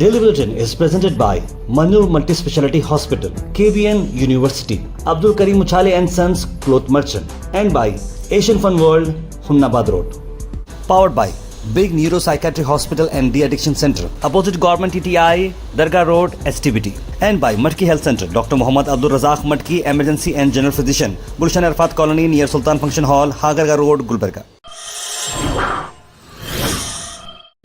Daily Bulletin is presented by Manur Multi-Speciality Hospital, KBN University, Abdul Karim Uchale and Sons Cloth Merchant, and by Asian Fun World, Hunnabad Road. Powered by Big Neuropsychiatric Hospital and De-Addiction Center, opposite Government TTI, Dargah Road, STBT. And by Matki Health Center, Dr. Muhammad Abdul Razak Matki, Emergency and General Physician, Gulshan Arfat Colony near Sultan Function Hall, Hagarga Road, Gulbarga.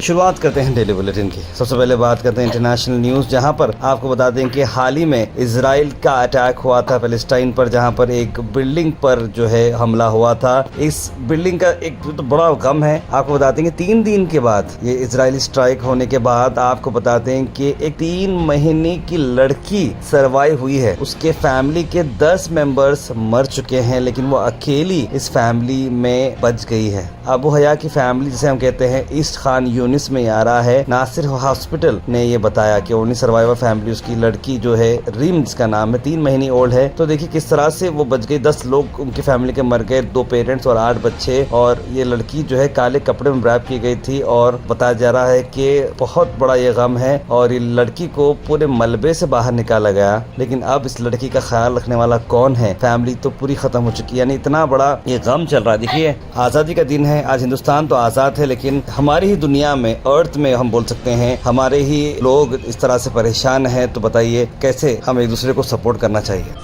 शुरुआत करते हैं daily bulletin की। सबसे पहले बात करते हैं international news, जहां पर आपको बता दें कि हाल ही में इजराइल का अटैक हुआ था पैलेस्टाइन पर, जहां पर एक बिल्डिंग पर जो है हमला हुआ था। इस बिल्डिंग का एक तो बड़ा गम है। आपको बता दें कि 3 दिन के बाद ये इजरायली स्ट्राइक होने के बाद आपको बताते हैं कि एक 3 महीने की लड़की सर्वाइव हुई है। उसके फैमिली के 10 मेंबर्स मर चुके हैं, लेकिन वो अकेली इस फैमिली में बच गई है। अबू हया की फैमिली, जिसे हम कहते हैं ईस्ट खान यूनिस में आ रहा है, नासिर हॉस्पिटल ने ये बताया कि ओनली सर्वाइवर फैमिली, उसकी लड़की जो है रीम, जिसका नाम है, 3 महीने ओल्ड है। तो देखिए किस तरह से वो बच गई। 10 लोग उनकी फैमिली के मर गए, 2 पेरेंट्स और 8 बच्चे। और ये लड़की जो है काले कपड़े में रैप की गई थी और बताया जा रहा है कि बहुत बड़ा ये गम है। और ये लड़की को पूरे मलबे से बाहर निकाला गया, लेकिन अब इस लड़की का ख्याल रखने वाला कौन है? फैमिली तो पूरी खत्म हो चुकी है। यानी इतना बड़ा ये गम चल रहा है। देखिए आज़ादी का दिन है आज, हिंदुस्तान तो आज़ाद है, लेकिन हमारी ही दुनिया में, अर्थ में हम बोल सकते हैं, हमारे ही लोग इस तरह से परेशान हैं। तो बताइए कैसे हम एक दूसरे को सपोर्ट करना चाहिए।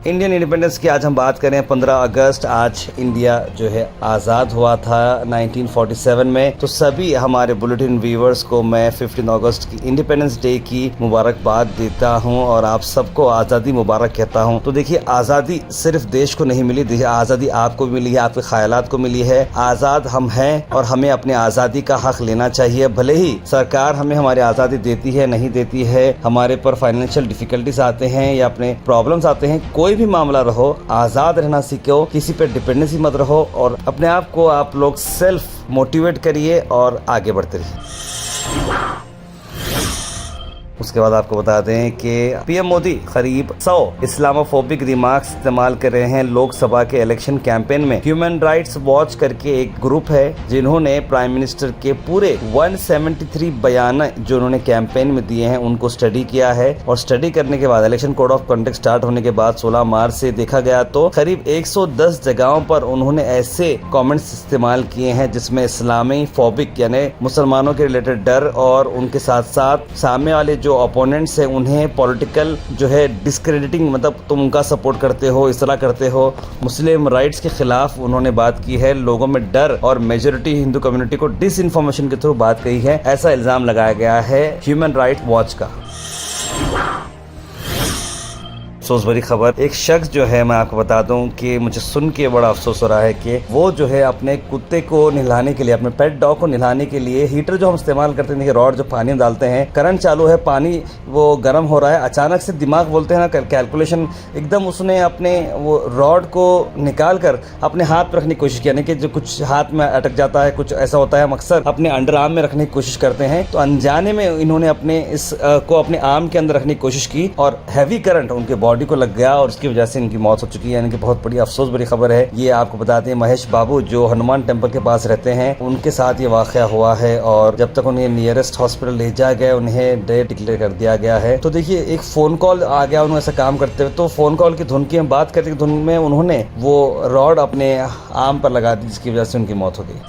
इंडियन इंडिपेंडेंस की आज हम बात करें, 15 अगस्त आज इंडिया जो है आज़ाद हुआ था 1947 में। तो सभी हमारे बुलेटिन व्यूवर्स को मैं 15 अगस्त की इंडिपेंडेंस डे की मुबारकबाद देता हूं और आप सबको आज़ादी मुबारक कहता हूं। तो देखिए आज़ादी सिर्फ देश को नहीं मिली, देखिए आज़ादी आपको भी मिली है, आपके ख्यालात को मिली है। आज़ाद हम हैं और हमें अपनी आज़ादी का हक लेना चाहिए। भले ही सरकार हमें हमारी आज़ादी देती है, नहीं देती है, हमारे पर फाइनेंशियल डिफिकल्टीज आते हैं या अपने प्रॉब्लम्स आते हैं, कोई भी मामला रहो, आजाद रहना सीखो, किसी पे डिपेंडेंसी मत रहो और अपने आप को आप लोग सेल्फ मोटिवेट करिए और आगे बढ़ते रहिए। उसके बाद आपको बता दें कि पीएम मोदी करीब 100 इस्लामोफोबिक रिमार्क्स इस्तेमाल कर रहे हैं लोकसभा के इलेक्शन कैंपेन में। ह्यूमन राइट्स वॉच करके एक ग्रुप है जिन्होंने प्राइम मिनिस्टर के पूरे 173 बयान जो उन्होंने कैंपेन में दिए हैं उनको स्टडी किया है। और स्टडी करने के बाद election code of conduct start होने के बाद 16 मार्च से देखा गया तो करीब 110 जगहों पर उन्होंने ऐसे कमेंट्स इस्तेमाल किए हैं जिसमें इस्लामी फोबिक यानी मुसलमानों के रिलेटेड डर, और उनके साथ साथ सामने वाले जो ओपोनेंट्स हैं उन्हें पॉलिटिकल जो है डिस्क्रेडिटिंग, मतलब तुम उनका सपोर्ट करते हो, इस तरह करते हो। मुस्लिम राइट्स के खिलाफ उन्होंने बात की है, लोगों में डर और मेजोरिटी हिंदू कम्युनिटी को डिस इन्फॉर्मेशन के थ्रू बात कही है, ऐसा इल्जाम लगाया गया है ह्यूमन राइट्स वॉच का। अफसोस भरी खबर, एक शख्स जो है, मैं आपको बता दूं कि मुझे सुन के बड़ा अफसोस हो रहा है कि वो जो है अपने कुत्ते को नहलाने के लिए, अपने पेट डॉग को नहलाने के लिए हीटर जो हम इस्तेमाल करते हैं, रॉड जो पानी में डालते हैं, करंट चालू है, पानी वो गर्म हो रहा है, अचानक से दिमाग बोलते हैं ना कैलकुलेशन, एकदम उसने अपने वो रॉड को निकाल कर अपने हाथ पर रखने की कोशिश की। यानी कि जो कुछ हाथ में अटक जाता है, कुछ ऐसा होता है, हम अक्सर अपने अंडर आर्म में रखने की कोशिश करते हैं, तो अनजाने में इन्होंने अपने इस को अपने आर्म के अंदर रखने की कोशिश की और हैवी करंट उनके बॉडी को लग गया और उसकी वजह से इनकी मौत हो चुकी है। यानी कि बहुत बड़ी अफसोस भरी खबर है। ये आपको बताते हैं महेश बाबू जो हनुमान टेम्पल के पास रहते हैं, उनके साथ ये वाकया हुआ है और जब तक उन्हें नियरेस्ट हॉस्पिटल ले जाया गया उन्हें डेथ डिक्लेयर कर दिया गया है। तो देखिए एक फोन कॉल आ गया उन्होंने ऐसा काम करते हुए, तो फोन कॉल की धुन की हम बात करते धुन में उन्होंने वो रॉड अपने आर्म पर लगा दी जिसकी वजह से उनकी मौत हो गई।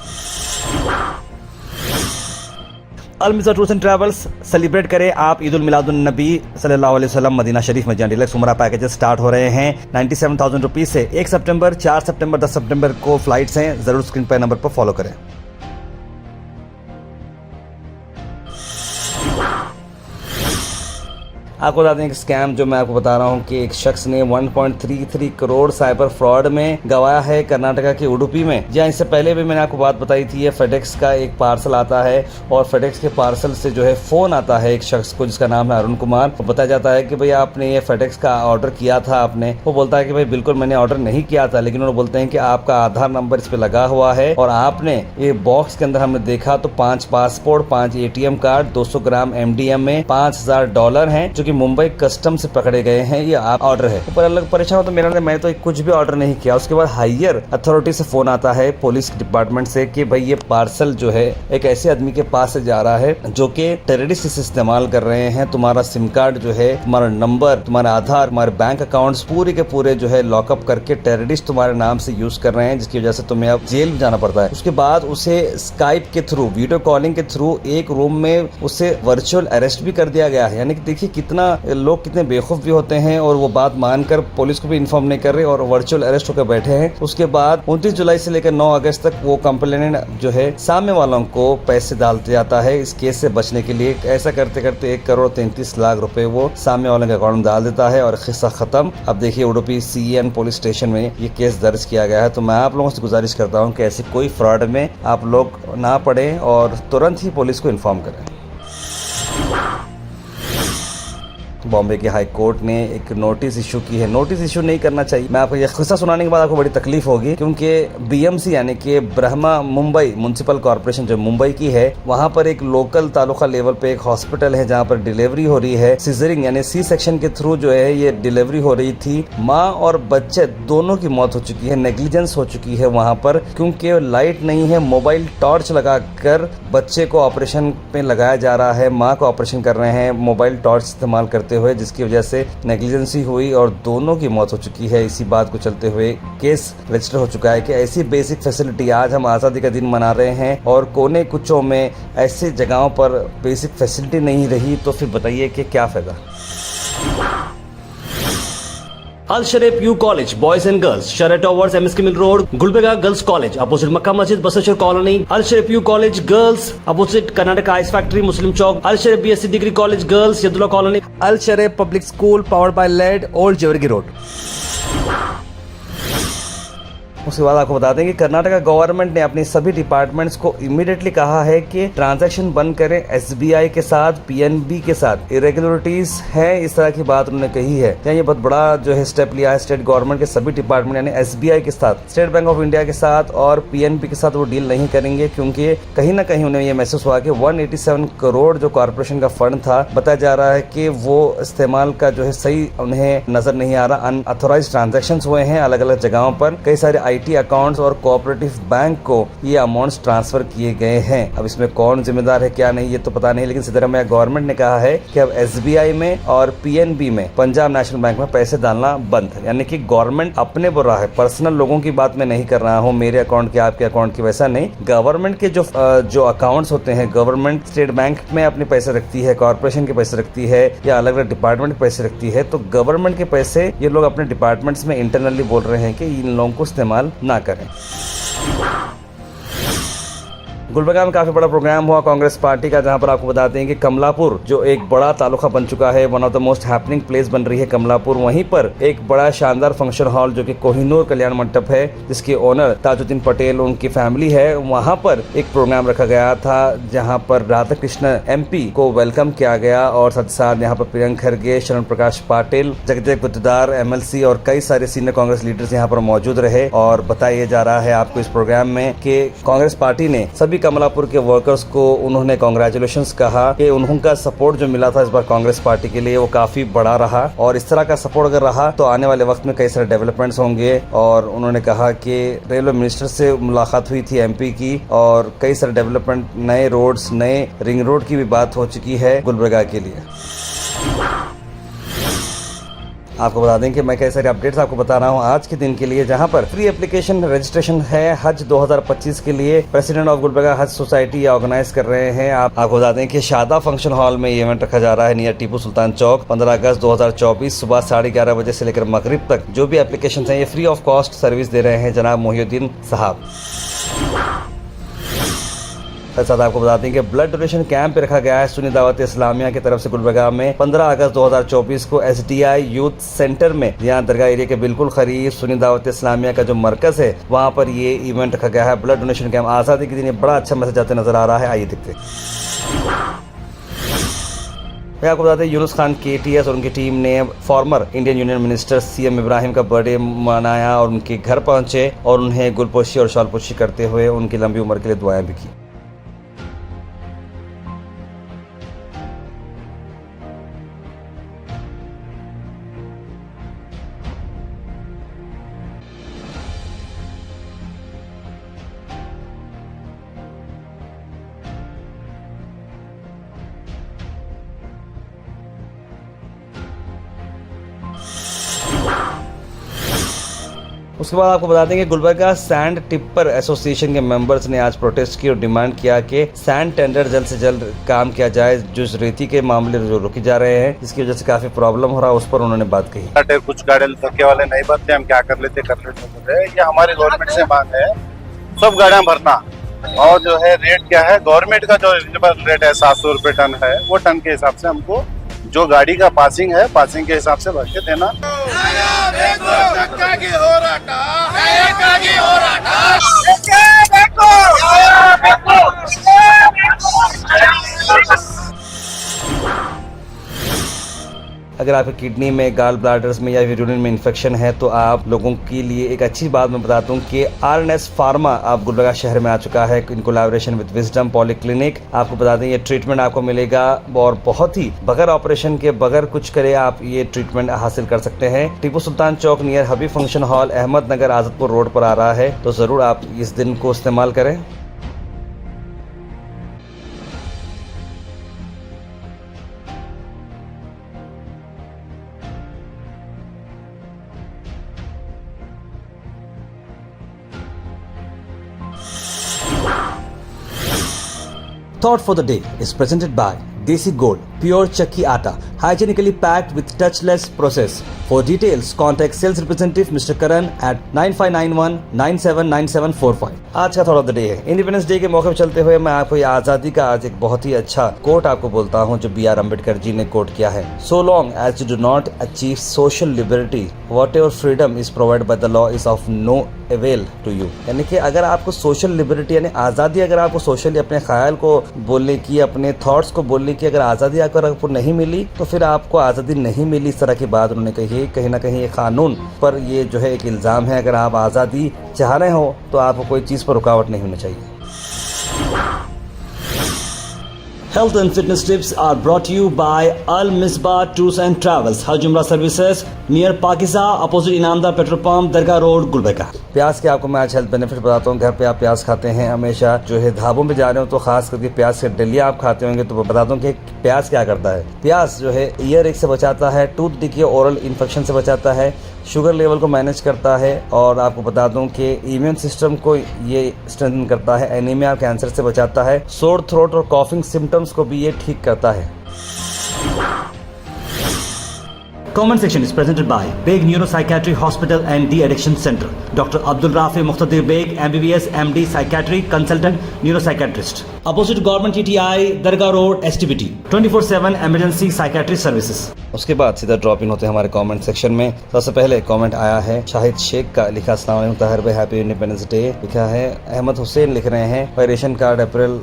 अल मिज़ा टूर्स एंड ट्रैवल्स सेलिब्रेट करें आप ईद उल मिलादुन नबी सल्लल्लाहु अलैहि वसल्लम मदीना शरीफ में। डिलक्स उमरा पैकेजेस स्टार्ट हो रहे हैं 97,000 रुपीज़ से 1 सितंबर, 4 सितंबर, 10 सितंबर को फ्लाइट्स हैं। ज़रूर स्क्रीन पर नंबर पर फॉलो करें। आपको बता दें कि स्कैम जो मैं आपको बता रहा हूं कि एक शख्स ने 1.33 करोड़ साइबर फ्रॉड में गवाया है कर्नाटका के उडुपी में। जहां इससे पहले भी मैंने आपको बात बताई थी, ये फेडेक्स का एक पार्सल आता है और फेडेक्स के पार्सल से जो है फोन आता है एक शख्स को जिसका नाम है अरुण कुमार। तो बताया जाता है कि भैया आपने ये फेडेक्स का ऑर्डर किया था आपने। वो बोलता है कि भाई बिल्कुल मैंने ऑर्डर नहीं किया था, लेकिन उन्होंने बोलते हैं कि आपका आधार नंबर इस पे लगा हुआ है और आपने ये बॉक्स के अंदर हमने देखा तो 5 पासपोर्ट, 5 ATM कार्ड, 200 ग्राम MDMA, $5,000 हैं जो कि मुंबई कस्टम से पकड़े गए हैं, ये ऑर्डर है। ऊपर अलग परेशान हो तो मेरा मैं तो कुछ भी ऑर्डर नहीं किया। उसके बाद हायर अथॉरिटी से फोन आता है पुलिस डिपार्टमेंट से कि भाई ये पार्सल जो है एक ऐसे आदमी के पास से जा रहा है जो कि टेररिस्ट इसे इस्तेमाल कर रहे हैं। तुम्हारा सिम कार्ड जो है, तुम्हारा नंबर, तुम्हारा आधार, तुम्हारे बैंक अकाउंट्स पूरे के पूरे जो है लॉकअप करके टेररिस्ट तुम्हारे नाम से यूज कर रहे हैं, जिसकी वजह से तुम्हें अब जेल जाना पड़ता है। उसके बाद उसे स्काइप के थ्रू, वीडियो कॉलिंग के थ्रू एक रूम में उसे वर्चुअल अरेस्ट भी कर दिया गया है। यानी कि देखिए कितना लोग कितने बेवकूफ भी होते हैं और वो बात मानकर पुलिस को भी इन्फॉर्म नहीं कर रहे और वर्चुअल अरेस्ट होकर बैठे हैं। उसके बाद 29 जुलाई से लेकर 9 अगस्त तक वो कंप्लेनेंट जो है सामने वालों को पैसे डालते जाता है इस केस से बचने के लिए। ऐसा करते करते 1,33,00,000 रुपए वो सामने वालों के अकाउंट में डाल देता है और किस्सा खत्म। अब देखिए उडुपी CN पुलिस स्टेशन में ये केस दर्ज किया गया है। तो मैं आप लोगों से गुजारिश करता हूँ कि ऐसी कोई फ्रॉड में आप लोग ना पड़े और तुरंत ही पुलिस को इन्फॉर्म करें। बॉम्बे की हाई कोर्ट ने एक नोटिस इशू की है। नोटिस इशू नहीं करना चाहिए। मैं आपको यह किस्सा सुनाने के बाद आपको बड़ी तकलीफ होगी, क्योंकि BMC यानी कि ब्रह्मा मुंबई म्युनिसिपल कॉर्पोरेशन जो मुंबई की है, वहां पर एक लोकल तालुका लेवल पे एक हॉस्पिटल है जहां पर डिलीवरी हो रही है। सीजरिंग यानी C-सेक्शन के थ्रू जो है ये डिलीवरी हो रही थी। माँ और बच्चे दोनों की मौत हो चुकी है। नेग्लिजेंस हो चुकी है वहां पर, क्योंकि लाइट नहीं है। मोबाइल टॉर्च लगाकर बच्चे को ऑपरेशन पे लगाया जा रहा है, माँ को ऑपरेशन कर रहे हैं मोबाइल टॉर्च इस्तेमाल करते हुए, जिसकी वजह से नेग्लिजेंसी हुई और दोनों की मौत हो चुकी है। इसी बात को चलते हुए केस रजिस्टर हो चुका है कि ऐसी बेसिक फैसिलिटी, आज हम आज़ादी का दिन मना रहे हैं और कोने कुचों में ऐसी जगहों पर बेसिक फैसिलिटी नहीं रही, तो फिर बताइए कि क्या फायदा। Al Sharif U College, Boys and Girls, Shara Towers, MSK Mill Road, Gulbega Girls College, opposite Makkah Masjid, Basachar Colony. Al Sharif U College Girls, opposite Karnataka Ice Factory, Muslim Chowk. Al Sharif BSc Degree College Girls, Yadullah Colony. Al Sharif Public School powered by LED, Old Jawargi Road। उसके बाद आपको बता दें कि Karnataka government ने अपनी सभी departments को इमीडिएटली कहा है कि ट्रांजैक्शन बंद करें SBI के साथ, PNB के साथ। इरेगुलरिटीज है, इस तरह की बात उन्होंने कही है। ये बहुत बड़ा जो है स्टेप लिया है स्टेट गवर्नमेंट के सभी डिपार्टमेंट, यानी SBI के साथ, स्टेट बैंक ऑफ इंडिया के साथ और PNB के साथ वो डील नहीं करेंगे, क्योंकि कहीं ना कहीं उन्हें ये महसूस हुआ कि 187 करोड़ जो कॉर्पोरेशन का फंड था, बताया जा रहा है कि वो इस्तेमाल का जो है सही उन्हें नजर नहीं आ रहा। अनऑथोराइज्ड ट्रांजैक्शन हुए हैं अलग अलग जगहों पर। कई सारे IT अकाउंट्स और कोऑपरेटिव बैंक को ये अमाउंट्स ट्रांसफर किए गए हैं। अब इसमें कौन जिम्मेदार है क्या नहीं ये तो पता नहीं, लेकिन सिद्धरामैया गवर्नमेंट ने कहा है कि अब SBI में और PNB में, पंजाब नेशनल बैंक में पैसे डालना बंद है। यानी कि गवर्नमेंट अपने बोल रहा है, पर्सनल लोगों की बात मैं नहीं कर रहा हूँ, मेरे अकाउंट के आपके अकाउंट की, वैसा नहीं। गवर्नमेंट के जो अकाउंट्स होते हैं, गवर्नमेंट स्टेट बैंक में अपने पैसे रखती है, कॉर्पोरेशन के पैसे रखती है या अलग अलग डिपार्टमेंट के पैसे रखती है, तो गवर्नमेंट के पैसे ये लोग अपने डिपार्टमेंट्स में इंटरनली बोल रहे हैं कि इन लोगों को इस्तेमाल ना करें। गुलबर्गा में काफी बड़ा प्रोग्राम हुआ कांग्रेस पार्टी का, जहां पर आपको बताते हैं कि कमलापुर जो एक बड़ा तालुका बन चुका है, one of the most happening place बन रही है कमलापुर। वहीं पर एक बड़ा शानदार फंक्शन हॉल जो कि कोहिनूर कल्याण मंडप है, जिसके ओनर ताजुद्दीन पटेल उनकी फैमिली है, वहां पर एक प्रोग्राम रखा गया था जहां पर राधा कृष्ण MP को वेलकम किया गया और साथ साथ यहाँ पर प्रियंक खरगे, शरण प्रकाश पाटिल, जगदेव गुत्तेदार MLC और कई सारे सीनियर कांग्रेस लीडर्स यहाँ पर मौजूद रहे। और बताया जा रहा है आपको इस प्रोग्राम में कि कांग्रेस पार्टी ने सभी कमलापुर के वर्कर्स को उन्होंने कांग्रेचुलेशंस कहा कि उनका सपोर्ट जो मिला था इस बार कांग्रेस पार्टी के लिए वो काफी बड़ा रहा और इस तरह का सपोर्ट अगर रहा तो आने वाले वक्त में कई सारे डेवलपमेंट्स होंगे। और उन्होंने कहा कि रेलवे मिनिस्टर से मुलाकात हुई थी MP की और कई सारे डेवलपमेंट, नए रोड्स, नए रिंग रोड की भी बात हो चुकी है गुलबर्गा के लिए। आपको बता दें कि मैं कई सारे अपडेट्स आपको बता रहा हूं आज के दिन के लिए, जहां पर फ्री एप्लीकेशन रजिस्ट्रेशन है हज 2025 के लिए। प्रेसिडेंट ऑफ गुलबर्गा हज सोसाइटी ऑर्गेनाइज कर रहे हैं। आपको बता दें कि शादा फंक्शन हॉल में ये इवेंट रखा जा रहा है नियर टीपू सुल्तान चौक। 15 अगस्त 2024 सुबह 11:30 बजे से लेकर मगरिब तक जो भी एप्लीकेशन है ये फ्री ऑफ कॉस्ट सर्विस दे रहे हैं जनाब मोहिउद्दीन साहब। साथ आपको बता दें कि ब्लड डोनेशन कैंप रखा गया है सुन्नी दावत इस्लामिया की तरफ से गुलबर्गा में 15 अगस्त 2024 को SDI यूथ सेंटर में, यहाँ दरगाह एरिया के बिल्कुल करीब सुन्नी दावत इस्लामिया का जो मरकज है वहाँ पर ये इवेंट रखा गया है ब्लड डोनेशन कैंप। आज़ादी के दिन ये बड़ा अच्छा मैसेज आते नजर आ रहा है। आइए देखते। मैं आपको बताते हैं यूनुस खान KTS और उनकी टीम ने former Indian union minister CM Ibrahim का बर्थडे मनाया और उनके घर पहुंचे और उन्हें गुलपोशी और शॉलपोशी करते हुए उनकी लंबी उम्र के लिए दुआएं भी की। उसके बाद आपको बता देंगे गुलबर्गा सैंड टिप्पर एसोसिएशन के मेंबर्स ने आज प्रोटेस्ट की और डिमांड किया कि सैंड टेंडर जल्द से जल्द काम किया जाए। जो रेती के मामले जो रुके जा रहे हैं, जिसकी वजह से काफी प्रॉब्लम हो रहा है, उस पर उन्होंने बात कही। कुछ गाड़ियां धक्के वाले नहीं भरते, हम क्या कर लेते बोले। ये हमारी गवर्नमेंट से मांग है सब गाड़ियां भरना। और जो है रेट क्या है, गवर्नमेंट का जो रिजनेबल रेट है 700 रुपए टन है, वो टन के हिसाब से हमको जो गाड़ी का पासिंग है, पासिंग के हिसाब से भर के देना। अगर आपकी किडनी में, गाल ब्लैडर्स में या फिर यूरिन में इन्फेक्शन है तो आप लोगों के लिए एक अच्छी बात मैं बताता हूँ कि RNS फार्मा आप गुलबर्गा शहर में आ चुका है in collaboration with wisdom polyclinic. आपको बता दें ये ट्रीटमेंट आपको मिलेगा और बहुत ही बगैर ऑपरेशन के, बगैर कुछ करे आप ये ट्रीटमेंट हासिल कर सकते हैं। टीपू सुल्तान चौक नियर हबीब फंक्शन हॉल, अहमदनगर, आजदपुर रोड पर आ रहा है, तो जरूर आप इस दिन को इस्तेमाल करें। Thought for the day is presented by Desi Gold, pure Chakki Atta, hygienically packed with touchless process. For details, contact sales representative Mr. Karan at 9591979745। आज का थॉट ऑफ द डे है। इंडिपेंडेंस डे के मौके पर चलते हुए मैं आपको ये आज़ादी का आज एक बहुत ही अच्छा कोट आपको बोलता हूँ जो BR अम्बेडकर जी ने कोट किया है। So long as you do not achieve social liberty, whatever freedom is provided by the law is of no avail to you। यानी कि अगर आपको सोशल लिबर्टी यानी आज़ादी, अगर आपको सोशली अपने ख्याल को बोलने की, अपने थॉट्स को बोलने की अगर आज़ादी आपको नहीं मिली तो फिर आपको आज़ादी नहीं मिली। इस तरह की बात उन्होंने कही है। कहीं ना कहीं ये कानून पर ये जो है एक इल्ज़ाम है। अगर आप आज़ादी चाह रहे हो तो आपको कोई चीज़ पर रुकावट नहीं होनी चाहिए। Health and fitness tips are brought to you by Al Misbah Tours and Travels, Hajj Umrah Services near Pakiza, opposite Inamda Petrol Pump, Dargah Road, Gulbarga। प्याज के आपको मैं आज हेल्थ बेनिफिट बताता हूँ। घर पे आप प्याज खाते हैं हमेशा, जो है ढाबों में जा रहे हो तो खास करके प्याज के डलिया आप खाते होंगे, तो बताता हूँ कि प्याज क्या करता है। प्याज जो है ईयर एक से बचाता है, टूथ डिके, ओरल इन्फेक्शन से बचाता है, शुगर लेवल को मैनेज करता है, और आपको बता दूं कि इम्यून सिस्टम को ये स्ट्रेंथन करता है, एनीमिया, कैंसर से बचाता है, सोर थ्रोट और कॉफिंग सिम्टम्स को भी ये ठीक करता है। Comment section is presented by Beg Neuropsychiatry Hospital and De-Addiction Center. Dr. Abdul Rafi Muqtadir Beg, MBBS, MD, Psychiatry, Consultant, Neuropsychiatrist. Opposite Government TTI, Dargah Road, STBT. 24/7 Emergency Psychiatry Services. उसके बाद सीधा drop in होते हैं हमारे comment section में। सबसे पहले comment आया है शाहिद शेख का, लिखा अस्सलाम वालेकुम ताहिर भाई, हैप्पी इंडिपेंडेंस डे। लिखा है अहमद हुसैन, लिख रहे हैं भाई रेशन कार्ड अप्लाई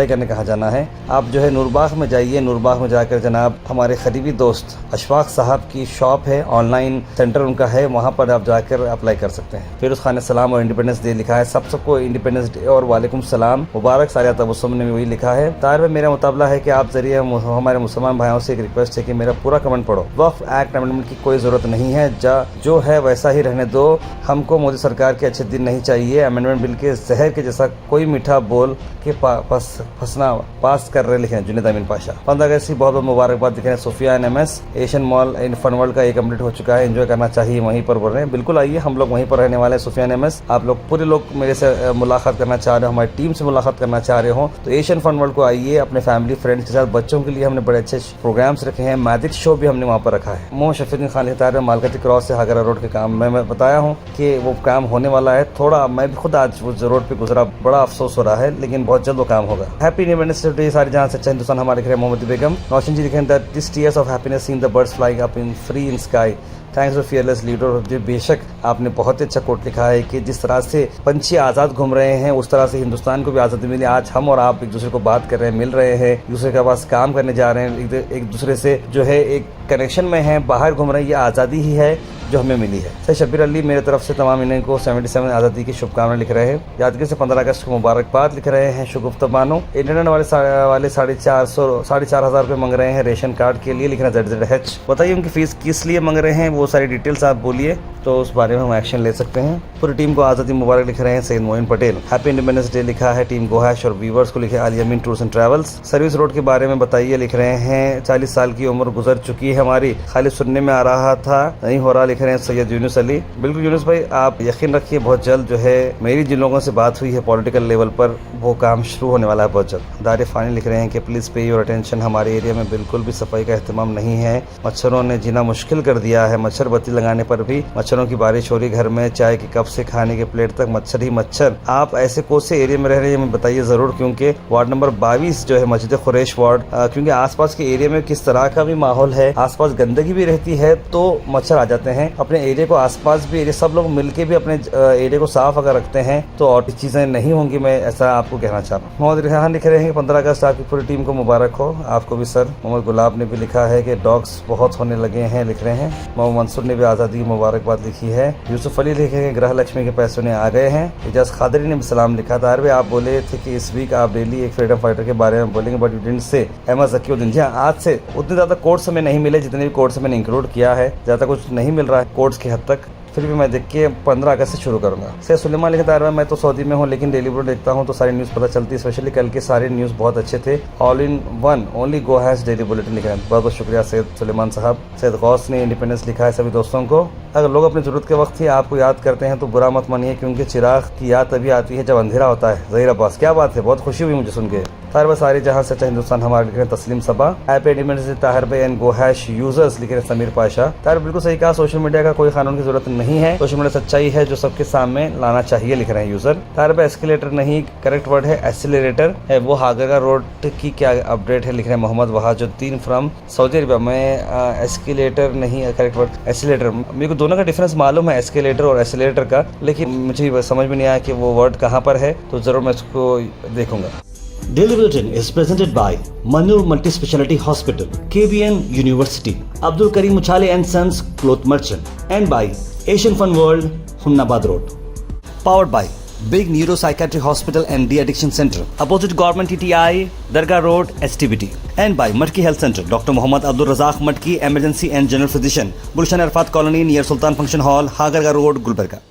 करने कहाँ जाना है। आप जो है नूरबाग में जाइए, नूरबाग में जाकर जनाब हमारे करीबी दोस्त अशफाक साहब की शॉप है, ऑनलाइन सेंटर उनका है, वहाँ पर आप जाकर अप्लाई कर सकते हैं। फिर उस खाने सलाम और इंडिपेंडेंस डे लिखा है, सबको इंडिपेंडेंस डे और वालेकुम सलाम मुबारक। सारिया तबस्सुम ने भी वही लिखा है। ताहिर भाई मेरा मुताबला है कि आप जरिए हमारे मुसलमान भाइयों से एक रिक्वेस्ट है कि मेरा पूरा कमेंट पढ़ो। वक्फ एक्ट अमेंडमेंट की कोई जरूरत नहीं है, जो है वैसा ही रहने दो। हमको मोदी सरकार के अच्छे दिन नहीं चाहिए। अमेंडमेंट बिल के जहर के जैसा कोई मीठा बोल के पास कर रहे, लिखे जुनेद अमीन पाशा। 15 अगस्त की बहुत बहुत मुबारकबाद लिखे हैं Sufiyan MS। Asian Mall in Fun World का ये कंप्लीट हो चुका है, एंजॉय करना चाहिए, वहीं पर बोल रहे हैं। बिल्कुल आइए, हम लोग वहीं पर रहने वाले हैं सुफियान MS। आप लोग पूरे लोग मेरे से मुलाकात करना चाह रहे हो, हमारी टीम से मुलाकात करना चाह रहे हो तो एशियन फन वर्ल्ड को आइए अपने फैमिली फ्रेंड्स के साथ। बच्चों के लिए हमने बड़े अच्छे प्रोग्राम्स रखे हैं, मैजिक शो भी हमने वहाँ पर रखा है। मोह शफीउद्दीन खान तार मालकती क्रॉस से हागरा रोड के काम मैं बताया हूँ कि वो काम होने वाला है। थोड़ा मैं भी खुद आज उस रोड पे गुजरा, बड़ा अफसोस हो रहा है, लेकिन बहुत जल्द वो काम होगा। हैप्पी इंडिपेंडेंस डे सारी जहाँ से अच्छा हिंदुस्तान हमारे लिख रहे हैं मोहम्मद बेगम। रोशन जी लिखे that this tears of happiness seen the birds flying up in free in sky, thanks to fearless leader. बेशक आपने बहुत ही अच्छा कोट लिखा है कि जिस तरह से पंछी आज़ाद घूम रहे हैं उस तरह से हिंदुस्तान को भी आज़ादी मिली। आज हम और आप एक दूसरे को बात कर रहे हैं, मिल रहे हैं, एक दूसरे के पास काम करने जा रहे हैं, एक दूसरे से जो है एक कनेक्शन में हैं, बाहर घूम रहे हैं। ये आज़ादी ही है जो हमें मिली है। सर शब्बीर अली मेरे तरफ से तमाम इन्हें को 77 आज़ादी की शुभकामनाएं लिख रहे हैं। यादगिरी से 15 अगस्त को मुबारकबाद लिख रहे हैं शुगुफ्ता बानो। इंटरनेट वाले 4,500 रुपये मांग रहे हैं रेशन कार्ड के लिए, लिखना ZZH। बताइए उनकी फीस किस लिए मांग रहे हैं, वो सारी डिटेल्स आप बोलिए तो तो उस बारे में हम एक्शन ले सकते हैं। पूरी टीम को आज़ादी मुबारक लिख रहे हैं Syed Moin Patel. Happy independence day लिखा है टीम गोहैश और व्यूवर्स को लिखे Al Yameen tours and travels. Service road के बारे में बताइए लिख रहे हैं 40 साल की उम्र गुजर चुकी है हमारी, खाली सुनने में आ रहा था नहीं हो रहा लिख रहे हैं सैयद यूनुस अली। बिल्कुल यूनुस भाई, आप यकीन रखिए बहुत जल्द जो है मेरी जिन लोगों से बात हुई है पॉलिटिकल लेवल पर वो काम शुरू होने वाला है बहुत जल्द। दारे फानी लिख रहे हैं कि प्लीज़ पे योर अटेंशन, हमारे एरिया में बिल्कुल भी सफाई का एहतमाम नहीं है, मच्छरों ने जीना मुश्किल कर दिया है, मच्छर बत्ती लगाने पर भी मच्छरों की बारिश हो रही, घर में चाय के कप से खाने के प्लेट तक मच्छर ही मच्छर। आप ऐसे कौन से एरिया में रह रहे हैं हमें बताइए ज़रूर, क्योंकि वार्ड नंबर 22 जो है मस्जिद खुरैश वार्ड, क्योंकि आसपास के एरिया में किस तरह का भी माहौल है, आसपास गंदगी भी रहती है तो मच्छर आ जाते हैं। अपने एरिया को आसपास भी एरिया सब लोग मिलके भी अपने एरिया को साफ अगर रखते हैं तो और चीज़ें नहीं होंगी, मैं ऐसा आपको कहना चाहता हूँ। मोहम्मद रिहान लिख रहे हैं 15 अगस्त आपकी पूरी टीम को मुबारक हो। आपको भी सर। मोहम्मद गुलाब ने भी लिखा है कि डॉग्स बहुत होने लगे हैं लिख रहे हैं। मोहम्मद मंसूर ने भी आज़ादी की मुबारकबाद लिखी है। यूसुफ अली लिखे हैं गृह लक्ष्मी के पैसे ने आ गए हैं। इजाज खादरी ने भी सलाम लिखा था। आप बोले थे कि इस वीक आप डेली एक फ्रीडम फाइटर के बारे में बोलेंगे but you didn't say. Ahmad ज़कीउद्दीन, जी हाँ, आज से उतने ज़्यादा कोर्ट्स हमें नहीं मिले जितने भी कोर्ट्स मैंने इंक्लूड किया है, ज़्यादा कुछ नहीं मिल रहा है कोर्ट्स की हद तक, फिर भी मैं देख के 15 अगस्त से शुरू करूंगा। सैयद सुलेमान लिखता है मैं तो सऊदी में हूँ लेकिन डेली ब्रो देखता हूँ तो सारी न्यूज़ पता चलती है, स्पेशली कल के सारे न्यूज़ बहुत अच्छे थे। All in one only go hash daily bulletin लिखा है। बहुत बहुत शुक्रिया सैयद सुलेमान साहब। सैयद गौस ने इंडिपेंडेंस लिखा है सभी दोस्तों को। अगर लोग अपनी ज़रूरत के वक्त ही आपको याद करते हैं तो बुरा मत मानिए, क्योंकि चिराग की याद तभी आती है जब अंधेरा होता है। ज़हीर अब्बास, क्या बात है, बहुत खुशी हुई मुझे सुन के। ताहिर सारी जहां सच्चा हिंदुस्तान हमारे लिख रहे हैं तस्लीम सबा। हैप्पी इंडिपेंडेंस ताहिर भाई एंड गो हैश यूजर्स लिख रहे हैं समीर पाशा। ताहिर बिल्कुल सही कहा, सोशल मीडिया का कोई कानून की जरूरत नहीं है, सोशल मीडिया सच्चाई है जो सबके सामने लाना चाहिए लिख रहे हैं यूजर। ताहिर भाई एस्केलेटर नहीं, करेक्ट वर्ड है एसिलेटर है वो। हागरगा रोड की क्या अपडेट है लिख रहे हैं Mohammed Wahajuddin from Saudi Arabia. मैं एस्केलेटर नहीं, करेक्ट वर्ड एसिलेटर। मेरे को दोनों का डिफरेंस मालूम है, एस्केलेटर और एसिलेटर का, लेकिन मुझे समझ में नहीं आया कि वो वर्ड कहाँ पर है, तो जरूर मैं इसको देखूंगा। Daily Bulletin is presented by Manur Multi Speciality Hospital, KBN University, Abdul Karim Uchale and Sons Cloth Merchant, and by Asian Fun World, Hunnabad Road. Powered by Big Neuro Psychiatry Hospital and De-Addiction Center, opposite Government TTI, Dargah Road, STBT. And by Matki Health Center, Dr. Mohammad Abdul Razak Matki, Emergency and General Physician, Gulshan Arfat Colony near Sultan Function Hall, Hagarga Road, Gulbarga.